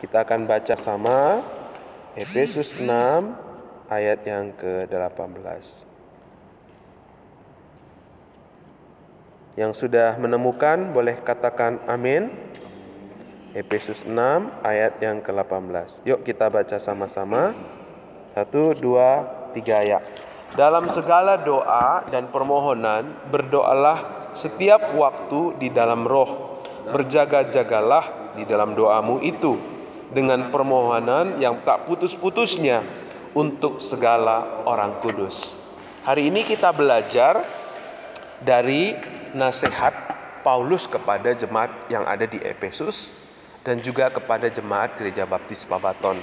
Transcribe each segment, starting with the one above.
Kita akan baca sama Efesus 6 ayat yang ke-18. Yang sudah menemukan boleh katakan amin. Efesus 6 ayat yang ke-18. Yuk kita baca sama-sama. 1, 2, 3 ayat. Dalam segala doa dan permohonan berdoalah setiap waktu di dalam roh. Berjaga-jagalah di dalam doamu itu dengan permohonan yang tak putus-putusnya untuk segala orang kudus. Hari ini kita belajar dari nasihat Paulus kepada jemaat yang ada di Efesus dan juga kepada jemaat Gereja Baptis Babaton.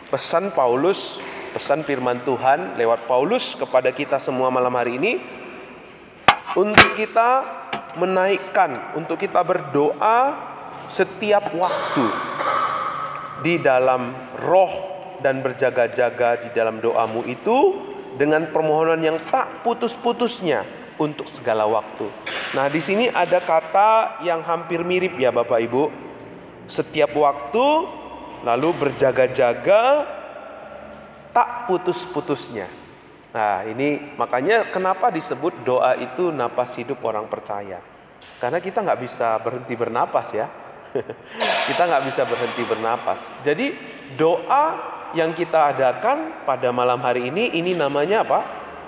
Pesan Paulus, pesan firman Tuhan lewat Paulus kepada kita semua malam hari ini untuk kita menaikkan, untuk kita berdoa setiap waktu di dalam roh dan berjaga-jaga di dalam doamu itu dengan permohonan yang tak putus-putusnya untuk segala waktu. Nah, di sini ada kata yang hampir mirip ya Bapak Ibu. Setiap waktu, lalu berjaga-jaga, tak putus-putusnya. Nah, ini makanya kenapa disebut doa itu napas hidup orang percaya. Karena kita nggak bisa berhenti bernapas ya. Kita nggak bisa berhenti bernapas. Jadi doa yang kita adakan pada malam hari ini namanya apa?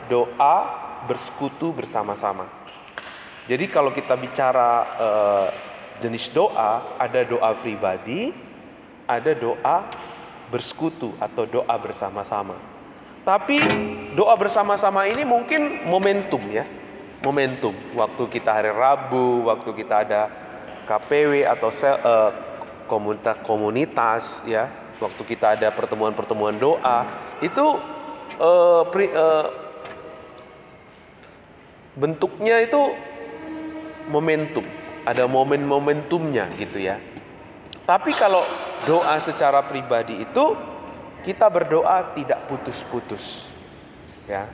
Doa bersekutu bersama-sama. Jadi kalau kita bicara jenis doa, ada doa pribadi, ada doa bersekutu atau doa bersama-sama. Tapi doa bersama-sama ini mungkin momentum ya. Momentum. Waktu kita hari Rabu, waktu kita ada KPW atau komunitas ya. Waktu kita ada pertemuan-pertemuan doa, itu bentuknya itu momentum. Ada momen-momentumnya gitu ya. Tapi kalau doa secara pribadi itu kita berdoa tidak putus-putus ya.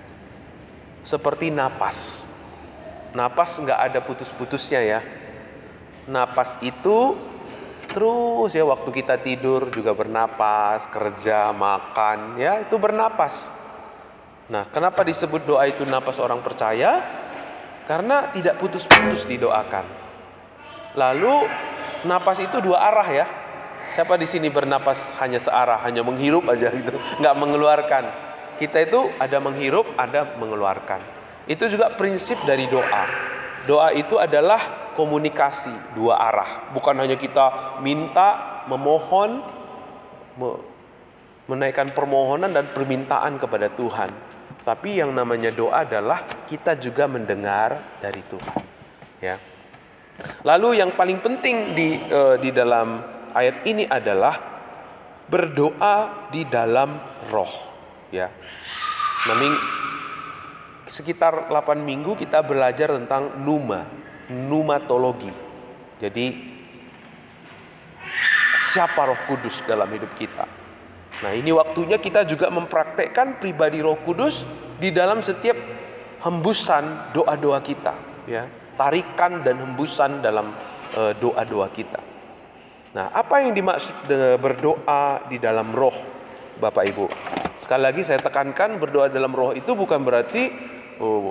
Seperti napas. Napas nggak ada putus-putusnya ya. Napas itu terus ya, waktu kita tidur juga bernapas, kerja, makan ya, itu bernapas. Nah, kenapa disebut doa itu napas orang percaya? Karena tidak putus-putus didoakan. Lalu napas itu dua arah ya. Siapa di sini bernapas hanya searah, hanya menghirup aja gitu, nggak mengeluarkan. Kita itu ada menghirup, ada mengeluarkan. Itu juga prinsip dari doa. Doa itu adalah komunikasi dua arah. Bukan hanya kita minta, memohon, menaikkan permohonan dan permintaan kepada Tuhan. Tapi yang namanya doa adalah kita juga mendengar dari Tuhan. Ya. Lalu yang paling penting di dalam ayat ini adalah berdoa di dalam roh. Ya. Sekitar 8 minggu kita belajar tentang pneumatologi. Jadi siapa Roh Kudus dalam hidup kita. Nah, ini waktunya kita juga mempraktekkan pribadi Roh Kudus di dalam setiap hembusan doa-doa kita, ya. Tarikan dan hembusan dalam doa-doa kita. Nah, apa yang dimaksud dengan berdoa di dalam roh, Bapak Ibu? Sekali lagi saya tekankan, berdoa dalam roh itu bukan berarti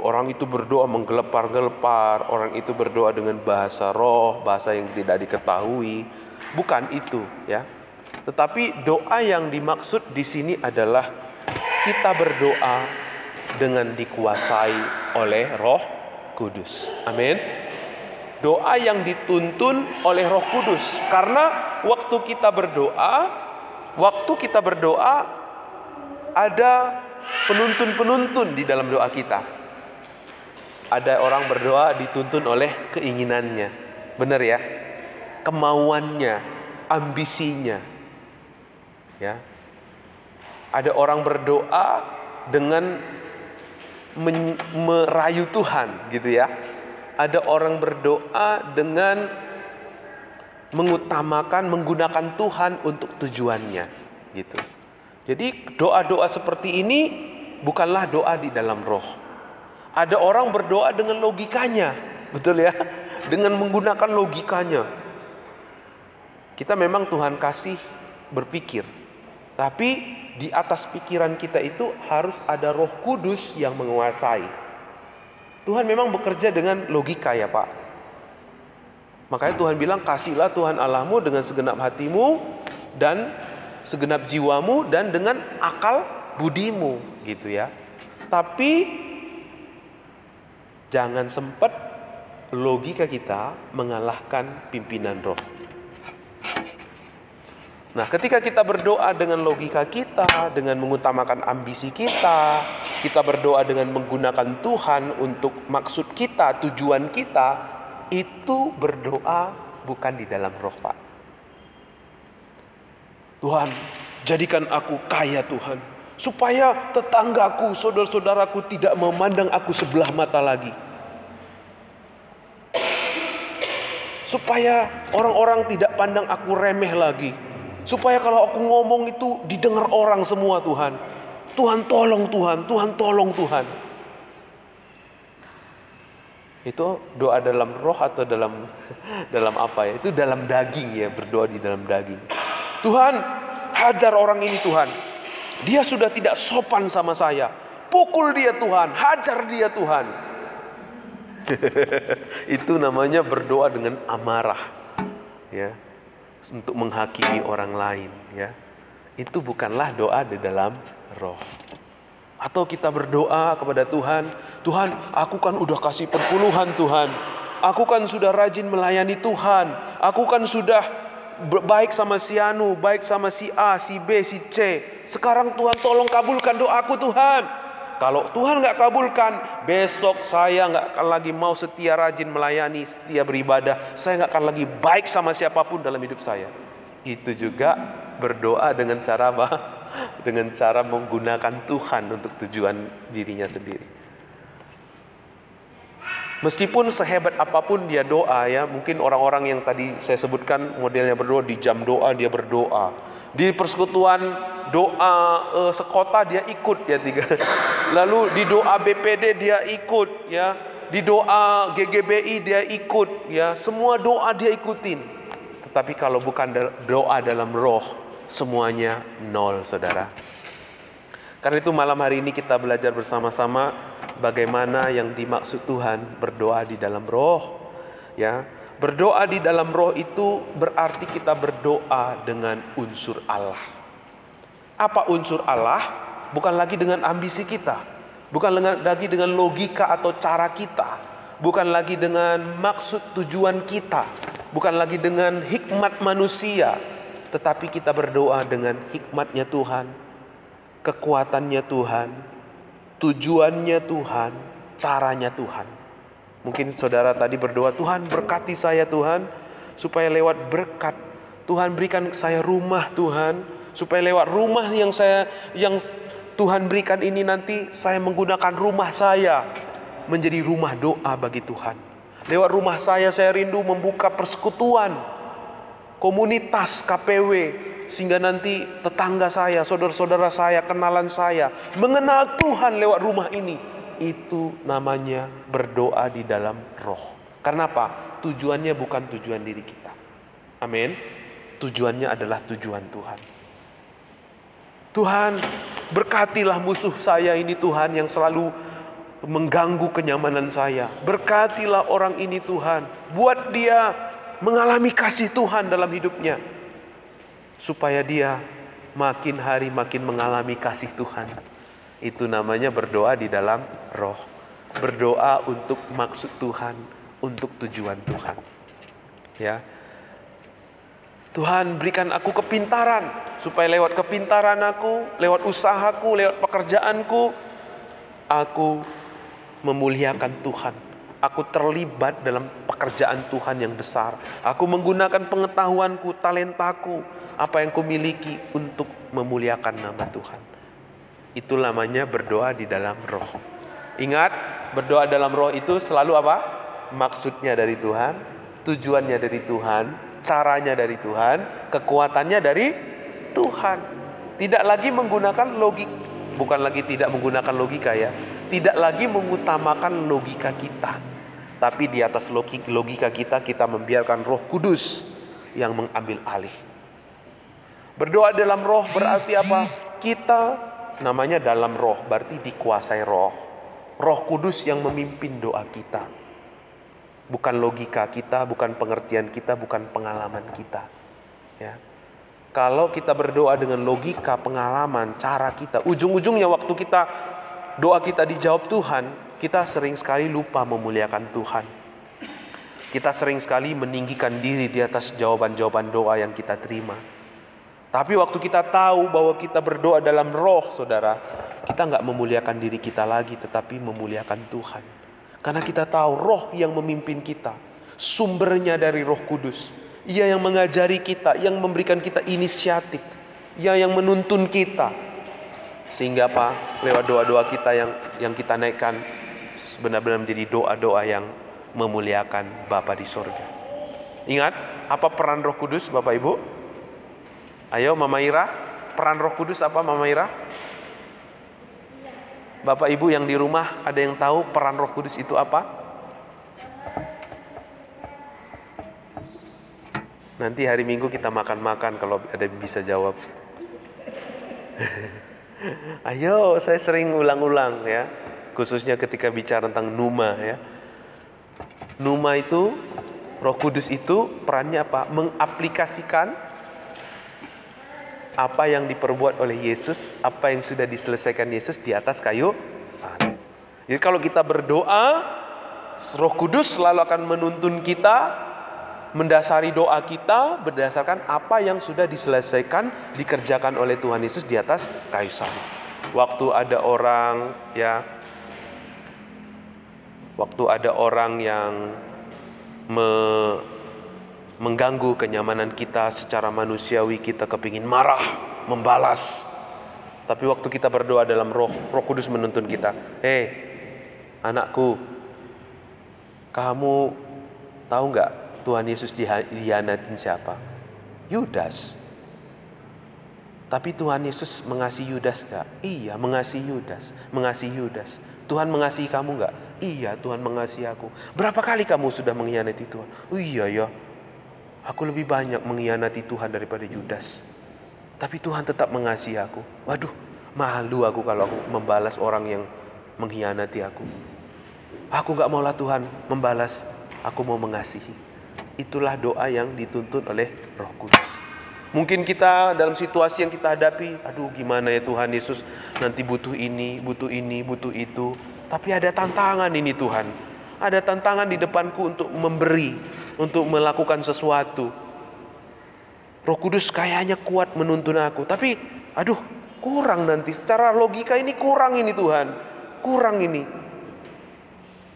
orang itu berdoa menggelepar-gelepar, orang itu berdoa dengan bahasa roh, bahasa yang tidak diketahui. Bukan itu, ya. Tetapi doa yang dimaksud di sini adalah kita berdoa dengan dikuasai oleh Roh Kudus. Amin. Doa yang dituntun oleh Roh Kudus. Karena waktu kita berdoa ada penuntun-penuntun di dalam doa kita. Ada orang berdoa dituntun oleh keinginannya. Benar ya? Kemauannya, ambisinya. Ya. Ada orang berdoa dengan merayu Tuhan, gitu ya. Ada orang berdoa dengan menggunakan Tuhan untuk tujuannya, gitu. Jadi doa-doa seperti ini bukanlah doa di dalam roh. Ada orang berdoa dengan logikanya, betul ya? Dengan menggunakan logikanya. Kita memang Tuhan kasih berpikir. Tapi di atas pikiran kita itu harus ada Roh Kudus yang menguasai. Tuhan memang bekerja dengan logika ya Pak. Makanya Tuhan bilang, kasihlah Tuhan Allahmu dengan segenap hatimu dan segenap jiwamu dan dengan akal budimu, gitu ya. Tapi jangan sempat logika kita mengalahkan pimpinan roh. Nah, ketika kita berdoa dengan logika kita, dengan mengutamakan ambisi kita, kita berdoa dengan menggunakan Tuhan untuk maksud kita, tujuan kita, itu berdoa bukan di dalam roh, Pak. Tuhan, jadikan aku kaya Tuhan, supaya tetanggaku, saudara-saudaraku tidak memandang aku sebelah mata lagi. Supaya orang-orang tidak pandang aku remeh lagi. Supaya kalau aku ngomong itu didengar orang semua Tuhan. Tuhan tolong Tuhan, Tuhan tolong Tuhan. Itu doa dalam roh atau dalam apa ya? Itu dalam daging ya, berdoa di dalam daging. Tuhan, hajar orang ini Tuhan. Dia sudah tidak sopan sama saya. Pukul dia Tuhan, hajar dia Tuhan. Itu namanya berdoa dengan amarah. Ya. Untuk menghakimi orang lain, ya. Itu bukanlah doa di dalam roh. Atau kita berdoa kepada Tuhan, Tuhan, aku kan udah kasih perpuluhan Tuhan. Aku kan sudah rajin melayani Tuhan. Aku kan sudah baik sama si Anu, baik sama si A, si B, si C. Sekarang Tuhan tolong kabulkan doaku Tuhan. Kalau Tuhan nggak kabulkan, besok saya nggak akan lagi mau setia rajin melayani, setia beribadah. Saya nggak akan lagi baik sama siapapun dalam hidup saya. Itu juga berdoa dengan cara apa? Dengan cara menggunakan Tuhan untuk tujuan dirinya sendiri. Meskipun sehebat apapun dia doa ya, mungkin orang-orang yang tadi saya sebutkan modelnya berdoa, di jam doa dia berdoa, di persekutuan doa sekota dia ikut ya lalu di doa BPD dia ikut ya, di doa GGBI dia ikut ya, semua doa dia ikutin. Tetapi kalau bukan doa dalam roh, semuanya nol, saudara. Karena itu malam hari ini kita belajar bersama-sama bagaimana yang dimaksud Tuhan berdoa di dalam roh. Ya, berdoa di dalam roh itu berarti kita berdoa dengan unsur Allah. Apa unsur Allah? Bukan lagi dengan ambisi kita, bukan lagi dengan logika atau cara kita, bukan lagi dengan maksud tujuan kita, bukan lagi dengan hikmat manusia, tetapi kita berdoa dengan hikmatnya Tuhan, kekuatannya Tuhan, tujuannya Tuhan, caranya Tuhan. Mungkin saudara tadi berdoa, Tuhan berkati saya Tuhan, supaya lewat berkat Tuhan berikan saya rumah Tuhan, supaya lewat rumah yang Tuhan berikan ini nanti saya menggunakan rumah saya menjadi rumah doa bagi Tuhan. Lewat rumah saya rindu membuka persekutuan, komunitas KPW, sehingga nanti tetangga saya, saudara-saudara saya, kenalan saya mengenal Tuhan lewat rumah ini. Itu namanya berdoa di dalam roh. Karena apa? Tujuannya bukan tujuan diri kita. Amin. Tujuannya adalah tujuan Tuhan. Tuhan, berkatilah musuh saya ini Tuhan yang selalu mengganggu kenyamanan saya. Berkatilah orang ini Tuhan. Buat dia mengalami kasih Tuhan dalam hidupnya, supaya dia makin hari makin mengalami kasih Tuhan. Itu namanya berdoa di dalam roh. Berdoa untuk maksud Tuhan, untuk tujuan Tuhan. Ya. Tuhan berikan aku kepintaran, supaya lewat kepintaran aku, lewat usahaku, lewat pekerjaanku, aku memuliakan Tuhan. Aku terlibat dalam pekerjaan Tuhan yang besar. Aku menggunakan pengetahuanku, talentaku, apa yang kumiliki untuk memuliakan nama Tuhan. Itu namanya berdoa di dalam roh. Ingat, berdoa dalam roh itu selalu apa? Maksudnya dari Tuhan, tujuannya dari Tuhan, caranya dari Tuhan, kekuatannya dari Tuhan. Tidak lagi menggunakan logika, bukan lagi tidak menggunakan logika ya. Tidak lagi mengutamakan logika kita. Tapi di atas logika kita membiarkan Roh Kudus yang mengambil alih. Berdoa dalam roh berarti apa? Kita namanya dalam roh, berarti dikuasai roh. Roh Kudus yang memimpin doa kita. Bukan logika kita, bukan pengertian kita, bukan pengalaman kita. Ya. Kalau kita berdoa dengan logika, pengalaman, cara kita, ujung-ujungnya waktu doa kita dijawab Tuhan, kita sering sekali lupa memuliakan Tuhan. Kita sering sekali meninggikan diri di atas jawaban-jawaban doa yang kita terima. Tapi waktu kita tahu bahwa kita berdoa dalam roh, saudara, kita nggak memuliakan diri kita lagi, tetapi memuliakan Tuhan. Karena kita tahu roh yang memimpin kita, sumbernya dari Roh Kudus. Ia yang mengajari kita, yang memberikan kita inisiatif, Ia yang menuntun kita. Sehingga apa? Lewat doa-doa kita yang kita naikkan, benar-benar menjadi doa-doa yang memuliakan Bapa di sorga. Ingat, apa peran Roh Kudus, Bapak Ibu? Ayo Mama Ira, peran Roh Kudus apa Mama Ira? Bapak Ibu yang di rumah, ada yang tahu peran Roh Kudus itu apa? Nanti hari Minggu kita makan-makan kalau ada yang bisa jawab. Ayo, saya sering ulang-ulang ya, khususnya ketika bicara tentang Numa ya. Numa itu, Roh Kudus itu perannya apa? Mengaplikasikan apa yang diperbuat oleh Yesus, apa yang sudah diselesaikan Yesus di atas kayu salib. Jadi kalau kita berdoa, Roh Kudus selalu akan menuntun kita, mendasari doa kita berdasarkan apa yang sudah diselesaikan, dikerjakan oleh Tuhan Yesus di atas kayu salib. Waktu ada orang yang mengganggu kenyamanan kita secara manusiawi, kita kepingin marah, membalas. Tapi waktu kita berdoa dalam roh Kudus menuntun kita. Hei, anakku, kamu tahu nggak Tuhan Yesus dihianatin siapa? Yudas. Tapi Tuhan Yesus mengasihi Yudas nggak? Iya, mengasihi Yudas. Tuhan mengasihi kamu nggak? Iya, Tuhan mengasihi aku. Berapa kali kamu sudah mengkhianati Tuhan? Oh iya ya. Aku lebih banyak mengkhianati Tuhan daripada Yudas. Tapi Tuhan tetap mengasihi aku. Waduh, malu aku kalau aku membalas orang yang mengkhianati aku. Aku gak maulah Tuhan membalas, aku mau mengasihi. Itulah doa yang dituntun oleh Roh Kudus. Mungkin kita dalam situasi yang kita hadapi, aduh gimana ya Tuhan Yesus, nanti butuh ini, butuh itu. Tapi ada tantangan ini Tuhan. Ada tantangan di depanku untuk memberi, untuk melakukan sesuatu. Roh Kudus kayaknya kuat menuntun aku. Tapi aduh kurang nanti. Secara logika ini kurang ini Tuhan. Kurang ini.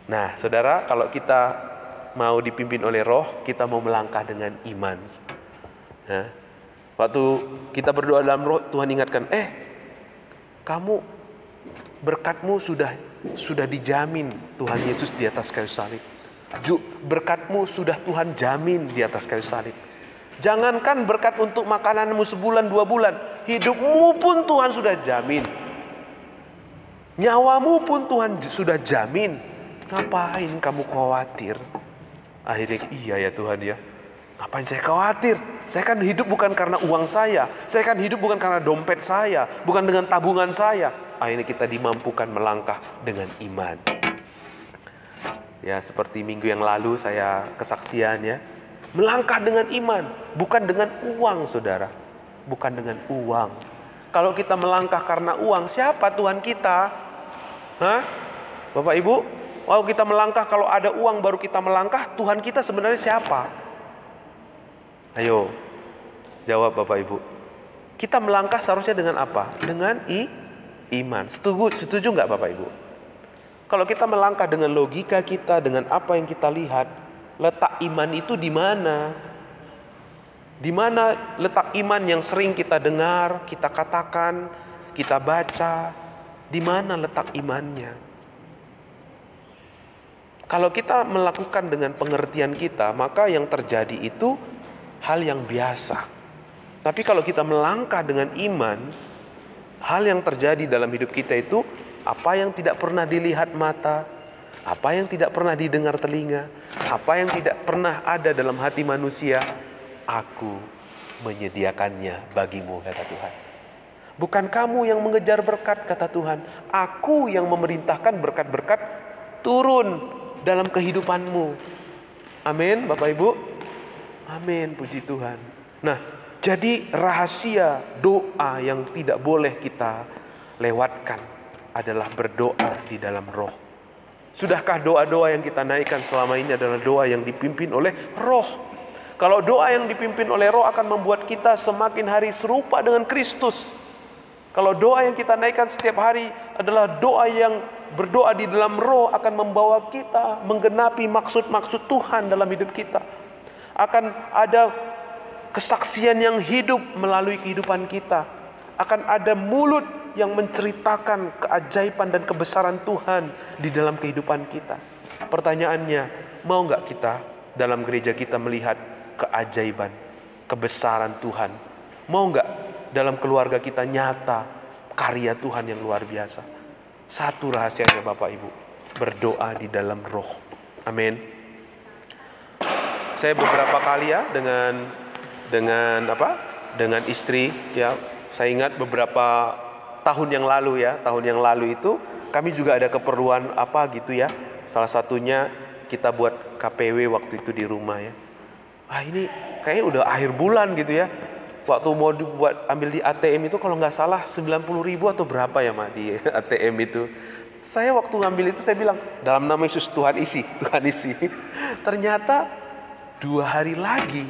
Nah saudara, kalau kita mau dipimpin oleh roh, kita mau melangkah dengan iman. Nah, waktu kita berdoa dalam roh, Tuhan ingatkan, kamu berkatmu sudah dijamin Tuhan Yesus di atas kayu salib. Berkatmu sudah Tuhan jamin di atas kayu salib. Jangankan berkat untuk makananmu sebulan 2 bulan, hidupmu pun Tuhan sudah jamin. Nyawamu pun Tuhan sudah jamin. Ngapain kamu khawatir? Akhirnya iya ya Tuhan ya. Ngapain saya khawatir? Saya kan hidup bukan karena uang saya. Saya kan hidup bukan karena dompet saya, bukan dengan tabungan saya. Akhirnya kita dimampukan melangkah dengan iman. Ya, seperti minggu yang lalu saya kesaksian ya. Melangkah dengan iman, bukan dengan uang, saudara. Bukan dengan uang. Kalau kita melangkah karena uang, siapa Tuhan kita? Hah? Bapak Ibu, kalau kita melangkah kalau ada uang baru kita melangkah, Tuhan kita sebenarnya siapa? Ayo, jawab Bapak Ibu. Kita melangkah seharusnya dengan apa? Dengan iman. Setuju nggak Bapak Ibu? Kalau kita melangkah dengan logika kita, dengan apa yang kita lihat, letak iman itu di mana? Di mana letak iman yang sering kita dengar, kita katakan, kita baca? Di mana letak imannya? Kalau kita melakukan dengan pengertian kita, maka yang terjadi itu hal yang biasa. Tapi kalau kita melangkah dengan iman, hal yang terjadi dalam hidup kita itu apa yang tidak pernah dilihat mata, apa yang tidak pernah didengar telinga, apa yang tidak pernah ada dalam hati manusia, aku menyediakannya bagimu, kata Tuhan. Bukan kamu yang mengejar berkat, kata Tuhan. Aku yang memerintahkan berkat-berkat turun dalam kehidupanmu. Amin, Bapak Ibu. Amin, puji Tuhan. Nah, jadi rahasia doa yang tidak boleh kita lewatkan adalah berdoa di dalam roh. Sudahkah doa-doa yang kita naikkan selama ini adalah doa yang dipimpin oleh roh? Kalau doa yang dipimpin oleh roh akan membuat kita semakin hari serupa dengan Kristus. Kalau doa yang kita naikkan setiap hari adalah doa yang berdoa di dalam roh, akan membawa kita menggenapi maksud-maksud Tuhan dalam hidup kita. Akan ada kesaksian yang hidup melalui kehidupan kita. Akan ada mulut yang menceritakan keajaiban dan kebesaran Tuhan di dalam kehidupan kita. Pertanyaannya, mau nggak kita dalam gereja kita melihat keajaiban, kebesaran Tuhan? Mau nggak dalam keluarga kita nyata karya Tuhan yang luar biasa? Satu rahasianya Bapak Ibu, berdoa di dalam roh. Amin. Saya beberapa kali ya dengan istri ya, saya ingat beberapa tahun yang lalu itu kami juga ada keperluan apa gitu ya. Salah satunya kita buat KPW waktu itu di rumah ya. Ini kayaknya udah akhir bulan gitu ya. Waktu mau dibuat ambil di ATM itu kalau nggak salah 90.000 atau berapa ya Mak di ATM itu. Saya waktu ngambil itu saya bilang, dalam nama Yesus Tuhan isi. Ternyata 2 hari lagi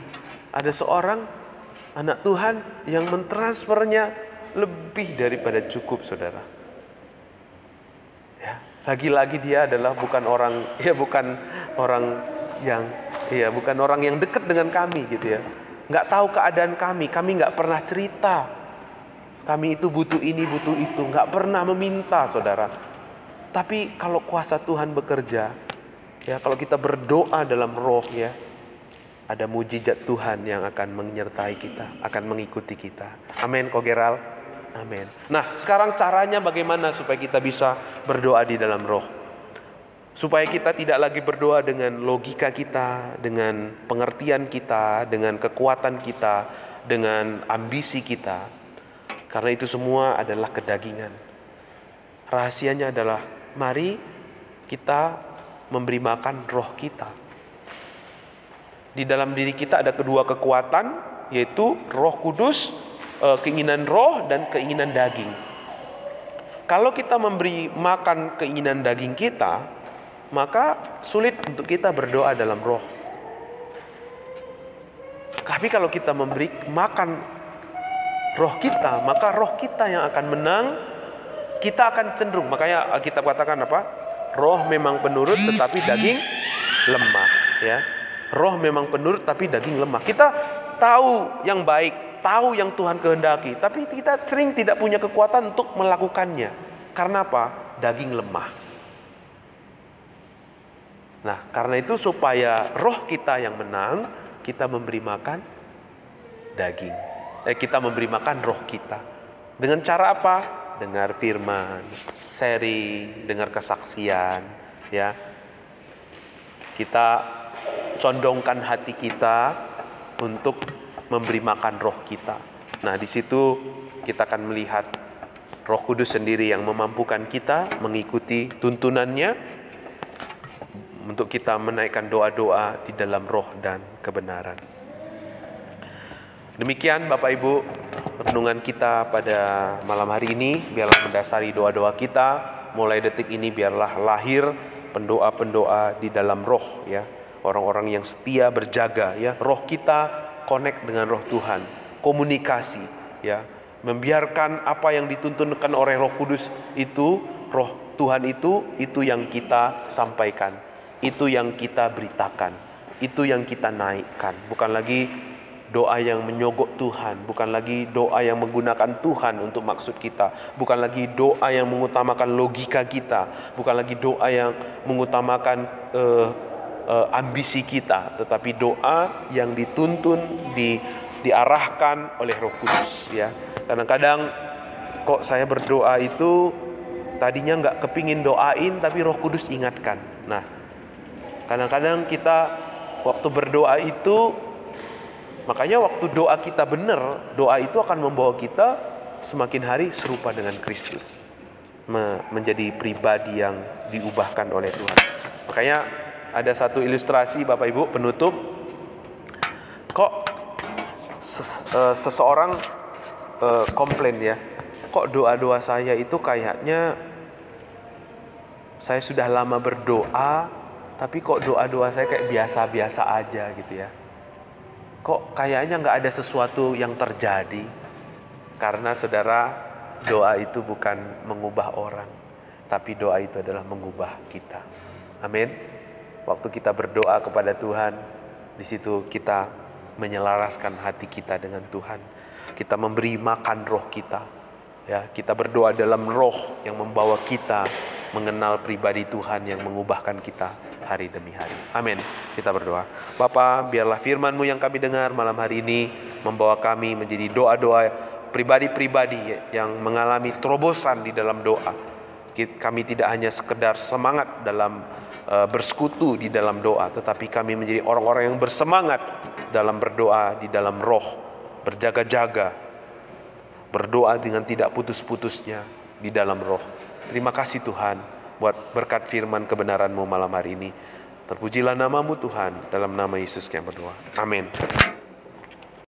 ada seorang anak Tuhan yang mentransfernya lebih daripada cukup, saudara. Ya, lagi-lagi dia adalah bukan orang yang dekat dengan kami gitu ya. Nggak tahu keadaan kami nggak pernah cerita. Kami itu butuh ini, butuh itu, nggak pernah meminta, saudara. Tapi kalau kuasa Tuhan bekerja, ya kalau kita berdoa dalam roh ya, ada mujizat Tuhan yang akan menyertai kita, akan mengikuti kita. Amin, Ko Geral. Amin. Nah, sekarang caranya bagaimana supaya kita bisa berdoa di dalam roh? Supaya kita tidak lagi berdoa dengan logika kita, dengan pengertian kita, dengan kekuatan kita, dengan ambisi kita. Karena itu semua adalah kedagingan. Rahasianya adalah mari kita memberi makan roh kita. Di dalam diri kita ada kedua kekuatan, yaitu Roh Kudus, keinginan roh dan keinginan daging. Kalau kita memberi makan keinginan daging kita, maka sulit untuk kita berdoa dalam roh. Tapi kalau kita memberi makan roh kita, maka roh kita yang akan menang. Kita akan cenderung, makanya kita katakan apa? Roh memang penurut tetapi daging lemah, ya. Roh memang penurut tapi daging lemah. Kita tahu yang baik, tahu yang Tuhan kehendaki, tapi kita sering tidak punya kekuatan untuk melakukannya. Karena apa? Daging lemah. Nah, karena itu supaya roh kita yang menang, kita memberi makan daging. Kita memberi makan roh kita. Dengan cara apa? Dengar firman, sharing, dengar kesaksian, ya. Kita condongkan hati kita untuk memberi makan roh kita. Nah, di situ kita akan melihat Roh Kudus sendiri yang memampukan kita mengikuti tuntunannya untuk kita menaikkan doa-doa di dalam roh dan kebenaran. Demikian Bapak Ibu, renungan kita pada malam hari ini. Biarlah mendasari doa-doa kita. Mulai detik ini biarlah lahir pendoa-pendoa di dalam roh, ya. Orang-orang yang setia berjaga, ya. Roh kita connect dengan roh Tuhan, komunikasi, ya. Membiarkan apa yang dituntunkan oleh Roh Kudus itu, roh Tuhan itu yang kita sampaikan, itu yang kita beritakan, itu yang kita naikkan. Bukan lagi doa yang menyogok Tuhan, bukan lagi doa yang menggunakan Tuhan untuk maksud kita, bukan lagi doa yang mengutamakan logika kita, bukan lagi doa yang mengutamakan ambisi kita, tetapi doa yang dituntun, diarahkan oleh Roh Kudus, ya. Kadang-kadang kok saya berdoa itu tadinya nggak kepingin doain, tapi Roh Kudus ingatkan. Nah, kadang-kadang kita waktu berdoa itu Makanya waktu doa kita benar, doa itu akan membawa kita semakin hari serupa dengan Kristus, menjadi pribadi yang diubahkan oleh Tuhan. Makanya ada satu ilustrasi Bapak Ibu penutup, kok seseorang komplain ya, kok doa-doa saya itu kayaknya saya sudah lama berdoa, tapi kok doa-doa saya kayak biasa-biasa aja gitu ya. Kok kayaknya nggak ada sesuatu yang terjadi. Karena saudara, doa itu bukan mengubah orang, tapi doa itu adalah mengubah kita. Amin. Waktu kita berdoa kepada Tuhan, di situ kita menyelaraskan hati kita dengan Tuhan. Kita memberi makan roh kita. Ya, kita berdoa dalam roh yang membawa kita mengenal pribadi Tuhan yang mengubahkan kita hari demi hari. Amin. Kita berdoa. Bapa, biarlah firman-Mu yang kami dengar malam hari ini membawa kami menjadi doa-doa pribadi-pribadi yang mengalami terobosan di dalam doa. Kami tidak hanya sekedar semangat dalam bersekutu di dalam doa, tetapi kami menjadi orang-orang yang bersemangat dalam berdoa di dalam roh, berjaga-jaga, berdoa dengan tidak putus-putusnya di dalam roh. Terima kasih Tuhan buat berkat firman kebenaran-Mu malam hari ini. Terpujilah nama-Mu Tuhan, dalam nama Yesus kami berdoa. Amin.